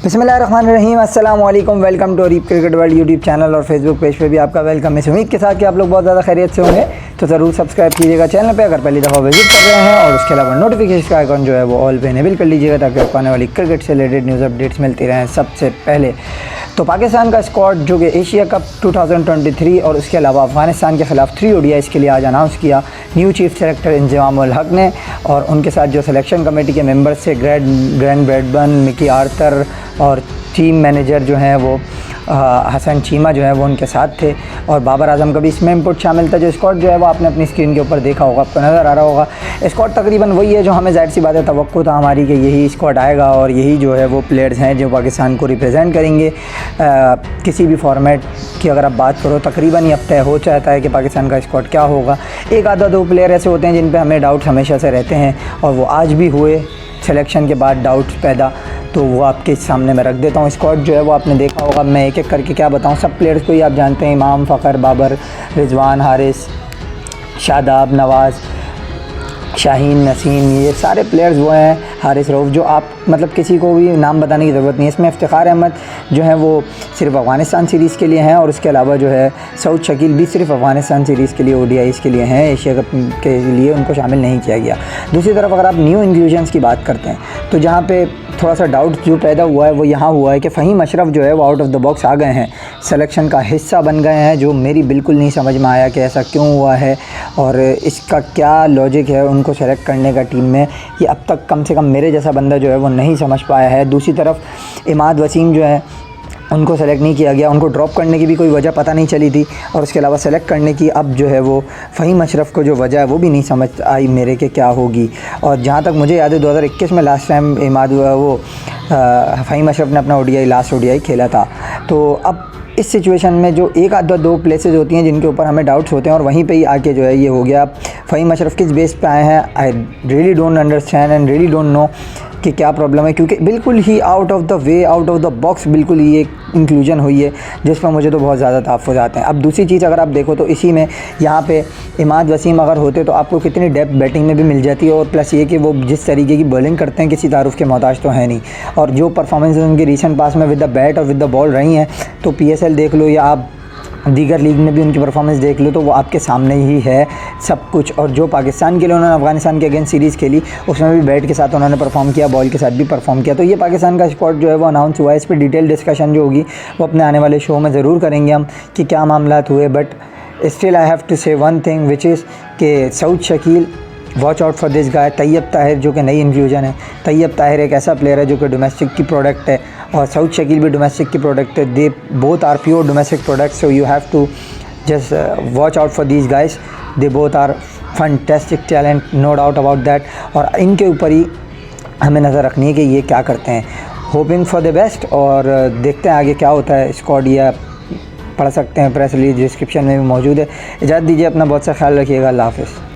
बिस्मिल्लाहिर्रहमानिर्रहीम, अस्सलाम वालेकुम। Welcome to Areeb cricket world YouTube channel और फेसबुक पेज पे भी आपका वेलकम। इस उम्मीद के साथ कि आप लोग बहुत ज़्यादा खैरियत से होंगे, तो ज़रूर सब्सक्राइब कीजिएगा चैनल पे अगर पहली दफ़ा विजिट कर रहे हैं, और उसके अलावा नोटिफिकेशन का आइकॉन जो है वो ऑल पे इनेबल कर लीजिएगा ताकि आपको आने वाली क्रिकेट से रिलेटेड न्यूज़ अपडेट्स मिलती रहें सबसे पहले। तो पाकिस्तान का स्क्वाड जो कि एशिया कप 2023 और उसके अलावा अफ़गानिस्तान के ख़िलाफ़ 3 ODIs के लिए आज अनाउंस किया new chief selector Inzamam ul Haq ने, और उनके साथ जो सिलेक्शन कमेटी के मेंबर्स थे ग्रैंड ब्रैडबर्न, मिकी आर्थर और टीम मैनेजर जो हैं वो हसन चीमा जो है वो उनके साथ थे, और बाबर आजम का भी इसमें इनपुट शामिल था। जो स्क्वाड जो है वो आपने अपनी स्क्रीन के ऊपर देखा होगा, आपको नज़र आ रहा होगा। स्क्वाड तकरीबन वही है जो हमें ज़ाहिर सी बात है तवक्को था हमारी कि यही स्क्वाड आएगा और यही जो है वो प्लेयर्स हैं जो पाकिस्तान को रिप्रेजेंट करेंगे। किसी भी फॉर्मेट की अगर आप बात करो तकरीबन ही अब तय हो जाता है कि पाकिस्तान का स्क्वाड क्या होगा। एक आधा दो प्लेयर ऐसे होते हैं जिन पर हमें डाउट्स हमेशा से रहते हैं, और वो आज भी हुए सिलेक्शन के बाद डाउट्स पैदा, तो वो आपके सामने मैं रख देता हूँ। स्क्वाड जो है वो आपने देखा होगा, मैं एक एक करके क्या बताऊँ। सब प्लेयर्स को ही आप जानते हैं, इमाम, फ़खर, बाबर, रिजवान, हारिस, शादाब, नवाज़, शाहीन, नसीम, ये सारे प्लेयर्स वो हैं, हारिस रऊफ़, जो आप मतलब किसी को भी नाम बताने की ज़रूरत नहीं है। इसमें इफ्तिखार अहमद जो है वो सिर्फ अफ़गानिस्तान सीरीज़ के लिए हैं, और उसके अलावा जो है सऊद शकील भी सिर्फ अफ़गानिस्तान सीरीज़ के लिए ODIs के लिए हैं, एशिया कप के लिए उनको शामिल नहीं किया गया। दूसरी तरफ अगर आप न्यू इंक्लूजन्स की बात करते हैं, तो जहाँ पे थोड़ा सा डाउट जो पैदा हुआ है वो यहाँ हुआ है कि फ़हीम अशरफ जो है वो आउट ऑफ द बॉक्स आ गए हैं, सिलेक्शन का हिस्सा बन गए हैं, जो मेरी बिल्कुल नहीं समझ में आया कि ऐसा क्यों हुआ है और इसका क्या लॉजिक है उनको सेलेक्ट करने का टीम में। ये अब तक कम से कम मेरे जैसा बंदा जो है वो नहीं समझ पाया है। दूसरी तरफ इमाद वसीम जो है उनको सेलेक्ट नहीं किया गया, उनको ड्रॉप करने की भी कोई वजह पता नहीं चली थी, और उसके अलावा सेलेक्ट करने की अब जो है वो फ़हीम अशरफ को जो वजह है वो भी नहीं समझ आई मेरे के क्या होगी। और जहाँ तक मुझे याद है 2021 में लास्ट टाइम फ़हीम अशरफ ने अपना लास्ट ODI खेला था। तो अब इस सिचुएशन में जो एक आधा दो प्लेसेस होती हैं जिनके ऊपर हमें डाउट्स होते हैं, और वहीं पे ही आके जो है ये हो गया। फ़हीम अशरफ किस बेस पे आए हैं, I really don't understand and really don't know कि क्या प्रॉब्लम है, क्योंकि बिल्कुल ही out of the way, out of the box बिल्कुल ही एक इंक्लूजन हुई है जिस पर मुझे तो बहुत ज़्यादा तहफ़्फ़ुज़ आते हैं। अब दूसरी चीज़ अगर आप देखो तो इसी में यहाँ पे इमाद वसीम अगर होते तो आपको कितनी डेप्थ बैटिंग में भी मिल जाती है, और प्लस ये कि वो जिस तरीके की बॉलिंग करते हैं किसी तारुफ़ के मोहताज तो है नहीं, और जो परफॉर्मेंस उनकी रीसेंट पास में विद द बैट और विद द बॉल रही हैं, तो PSL देख लो या आप दीगर लीग में भी उनकी परफॉर्मेंस देख लो, तो वो आपके सामने ही है सब कुछ। और जो पाकिस्तान के लिए उन्होंने अफ़गानिस्तान के अगेंस्ट सीरीज़ खेली उसमें भी बैट के साथ उन्होंने परफॉर्म किया, बॉल के साथ भी परफॉर्म किया। तो ये पाकिस्तान का स्क्वाड जो है वो अनाउंस हुआ है, इस पर डिटेल डिस्कशन जो होगी वो अपने आने वाले शो में ज़रूर करेंगे हम कि क्या मामलात हुए। But still I have to say one thing which is के Saud Shakeel, watch out for this guy. Tayyab Tahir जो कि नई इंफ्यूजन है, तैयब ताहिर एक ऐसा प्लेयर है जो कि डोमेस्टिक की प्रोडक्ट है, और सऊद शकील भी डोमेस्टिक की प्रोडक्ट है। They both are pure domestic products, so you have to just watch out for these guys. They both are fantastic talent, no doubt about that, और इनके ऊपर ही हमें नज़र रखनी है कि ये क्या करते हैं। होपिंग फॉर द बेस्ट, और देखते हैं आगे क्या होता है। स्क्वाड या पढ़ सकते हैं, प्रेस रिलीज डिस्क्रिप्शन में भी मौजूद है। इजाज़त दीजिए, अपना बहुत सा ख्याल रखिएगा। अल्लाह हाफ़िज़।